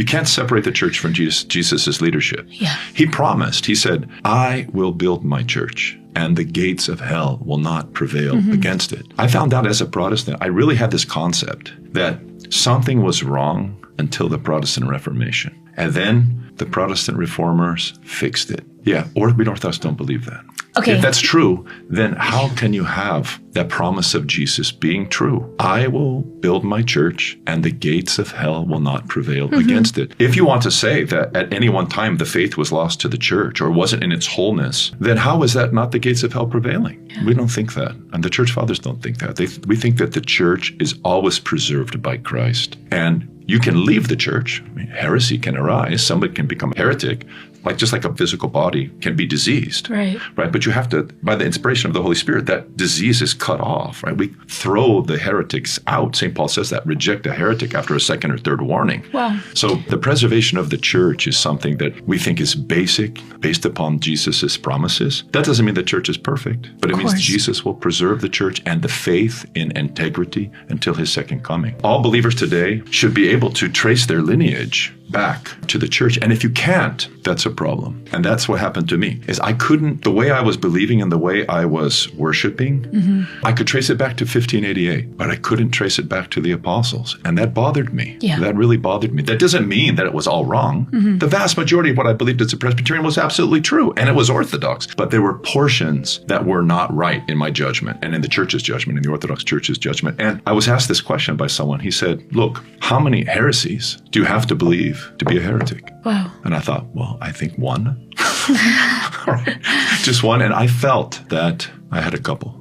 You can't separate the church from Jesus' leadership. Yeah. He promised, he said, I will build my church and the gates of hell will not prevail against it. I found out as a Protestant, I really had this concept that something was wrong until the Protestant Reformation. And then the Protestant reformers fixed it. Yeah, Orthodox don't believe that. Okay. If that's true, then how can you have that promise of Jesus being true? I will build my church and the gates of hell will not prevail against it. If you want to say that at any one time the faith was lost to the church or wasn't in its wholeness, then how is that not the gates of hell prevailing? Yeah. We don't think that. And the church fathers don't think that. We think that the church is always preserved by Christ. And you can leave the church. I mean, heresy can arise. Somebody can become a heretic. Just like a physical body can be diseased. Right. But you have to, by the inspiration of the Holy Spirit, that disease is cut off, right? We throw the heretics out. St. Paul says that, reject a heretic after a second or third warning. Wow. So the preservation of the church is something that we think is basic, based upon Jesus' promises. That doesn't mean the church is perfect, but it means Jesus will preserve the church and the faith in integrity until his second coming. All believers today should be able to trace their lineage back to the church. And if you can't, that's a problem. And that's what happened to me, is I couldn't, the way I was believing and the way I was worshiping, I could trace it back to 1588, but I couldn't trace it back to the apostles. And that bothered me. Yeah. That really bothered me. That doesn't mean that it was all wrong. The vast majority of what I believed as a Presbyterian was absolutely true, and it was Orthodox. But there were portions that were not right in my judgment, and in the church's judgment, in the Orthodox Church's judgment. And I was asked this question by someone. He said, look, how many heresies do you have to believe to be a heretic? Wow. And I thought, well, I think one. Just one. And I felt that I had a couple.